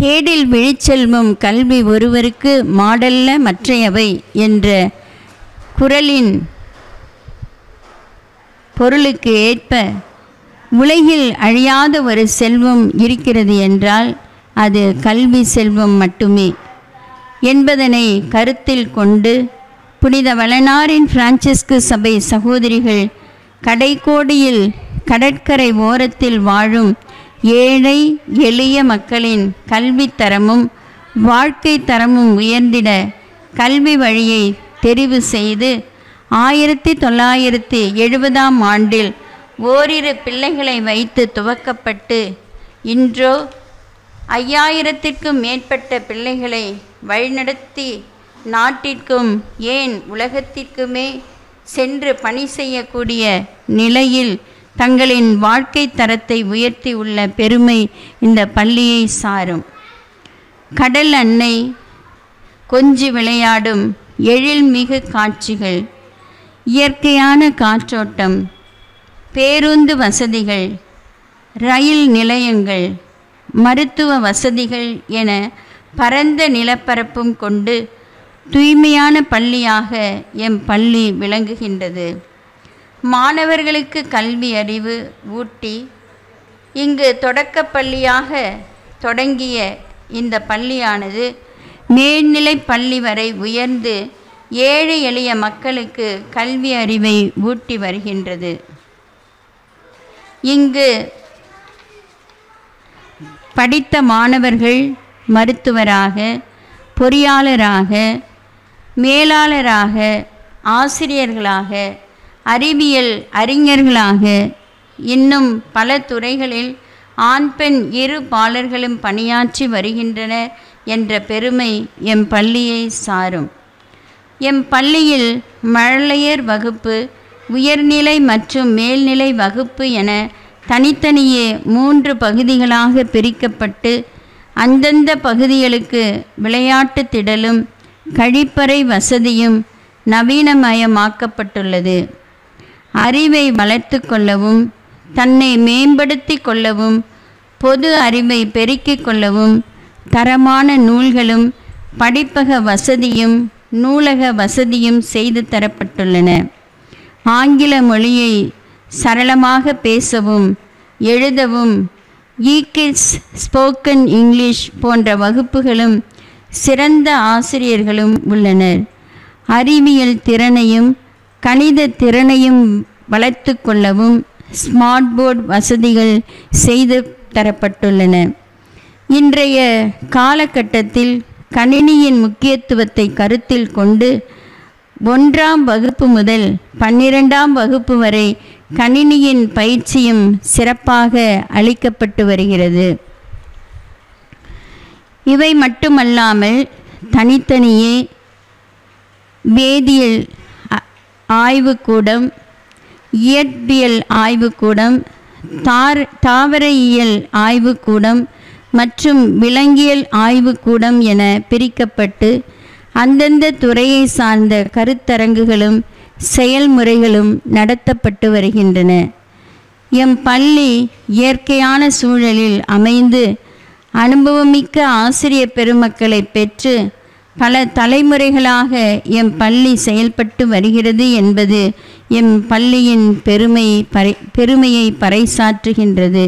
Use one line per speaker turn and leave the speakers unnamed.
கேடில் விழிச்செல்வம் கல்வி ஒருவருக்கு மாடல்ல மற்றையவை என்ற குறளின் பொருளுக்கு ஏற்ப உலகில் அழியாத ஒரு செல்வம் இருக்கிறது என்றால் அது கல்வி செல்வம் மட்டுமே என்பதனை கருத்தில் கொண்டு புனித வளனாரின் பிரான்சிஸ்கு சபை சகோதரிகள் கடைக்கோடியில் கடற்கரை ஓரத்தில் வாழும் ஏழை எளிய மக்களின் கல்வி தரமும் வாழ்க்கை தரமும் உயர்ந்திட கல்வி வழியை தெரிவு செய்து 1970ஆம் ஆண்டில் ஓரிரு பிள்ளைகளை வைத்து துவக்கப்பட்டு இன்றோ 5000க்கும் மேற்பட்ட பிள்ளைகளை வழிநடத்தி நாட்டிற்கும் ஏன் உலகத்திற்குமே சென்று பணி செய்யக்கூடிய நிலையில் தங்களின் வாழ்க்கை தரத்தை உயர்த்தி உள்ள பெருமை இந்த பள்ளியை சாரும். கடல் அன்னை கொஞ்சி விளையாடும் எழில்மிகு காட்சிகள், இயற்கையான காற்றோட்டம், பேருந்து வசதிகள், ரயில் நிலையங்கள், மருத்துவ வசதிகள் என பரந்த நிலப்பரப்பும் கொண்டு தூய்மையான பள்ளியாக எம் பள்ளி விளங்குகின்றது. மாணவர்களுக்கு கல்வி அறிவு ஊட்டி இங்கு தொடக்கப்பள்ளியாக தொடங்கிய இந்த பள்ளியானது மேல்நிலை பள்ளி வரை உயர்ந்து ஏழை எளிய மக்களுக்கு கல்வி அறிவை ஊட்டி வருகின்றது. இங்கு படித்த மாணவர்கள் மருத்துவராக, பொறியாளராக, மேலாளராக, ஆசிரியர்களாக, அறிவியல் அறிஞர்களாக இன்னும் பல துறைகளில் ஆண் பெண் இரு பாலர்களும் பணியாற்றி வருகின்றனர் என்ற பெருமை எம் பள்ளியை சாரும். எம் பள்ளியில் மழலையர் வகுப்பு, உயர்நிலை மற்றும் மேல்நிலை வகுப்பு என தனித்தனியே 3 பகுதிகளாக பிரிக்கப்பட்டு அந்தந்த பகுதிகளுக்கு விளையாட்டு திடலும் கழிப்பறை வசதியும் நவீனமயமாக்கப்பட்டுள்ளது. அறிவை வளர்த்து கொள்ளவும், தன்னை மேம்படுத்தி கொள்ளவும், பொது அறிவை பெருக்கிக் கொள்ளவும் தரமான நூல்களும் படிப்பக வசதியும் நூலக வசதியும் செய்து தரப்பட்டுள்ளன. ஆங்கில மொழியை சரளமாக பேசவும் எழுதவும் இகிட்ஸ் ஸ்போக்கன் இங்கிலீஷ் போன்ற வகுப்புகளும் சிறந்த ஆசிரியர்களும் உள்ளனர். அறிவியல் திறனையும் கணித திறனையும் வளர்த்து கொள்ளவும் ஸ்மார்ட் போர்டு வசதிகள் செய்து தரப்பட்டுள்ளன. இன்றைய காலகட்டத்தில் கணினியின் முக்கியத்துவத்தை கருத்தில் கொண்டு 1ஆம் வகுப்பு முதல் 12ஆம் வகுப்பு வரை கணினியின் பயிற்சியும் சிறப்பாக அளிக்கப்பட்டு வருகிறது. இவை மட்டுமல்லாமல் தனித்தனியே வேதியியல் ஆய்வுக்கூடம், இயற்பியல் ஆய்வுக்கூடம், தாவரவியல் ஆய்வுக்கூடம் மற்றும் விலங்கியல் ஆய்வுக்கூடம் என பிரிக்கப்பட்டு அந்தந்த துறையை சார்ந்த கருத்தரங்குகளும் செயல்முறைகளும் நடத்தப்பட்டு வருகின்றன. எம் பள்ளி இயற்கையான சூழலில் அமைந்து அனுபவமிக்க ஆசிரியர் பெருமக்களை பெற்று பல தலைமுறைகளாக எம் பள்ளி செயல்பட்டு வருகிறது என்பது எம் பள்ளியின் பெருமையை பறைசாற்றுகின்றது.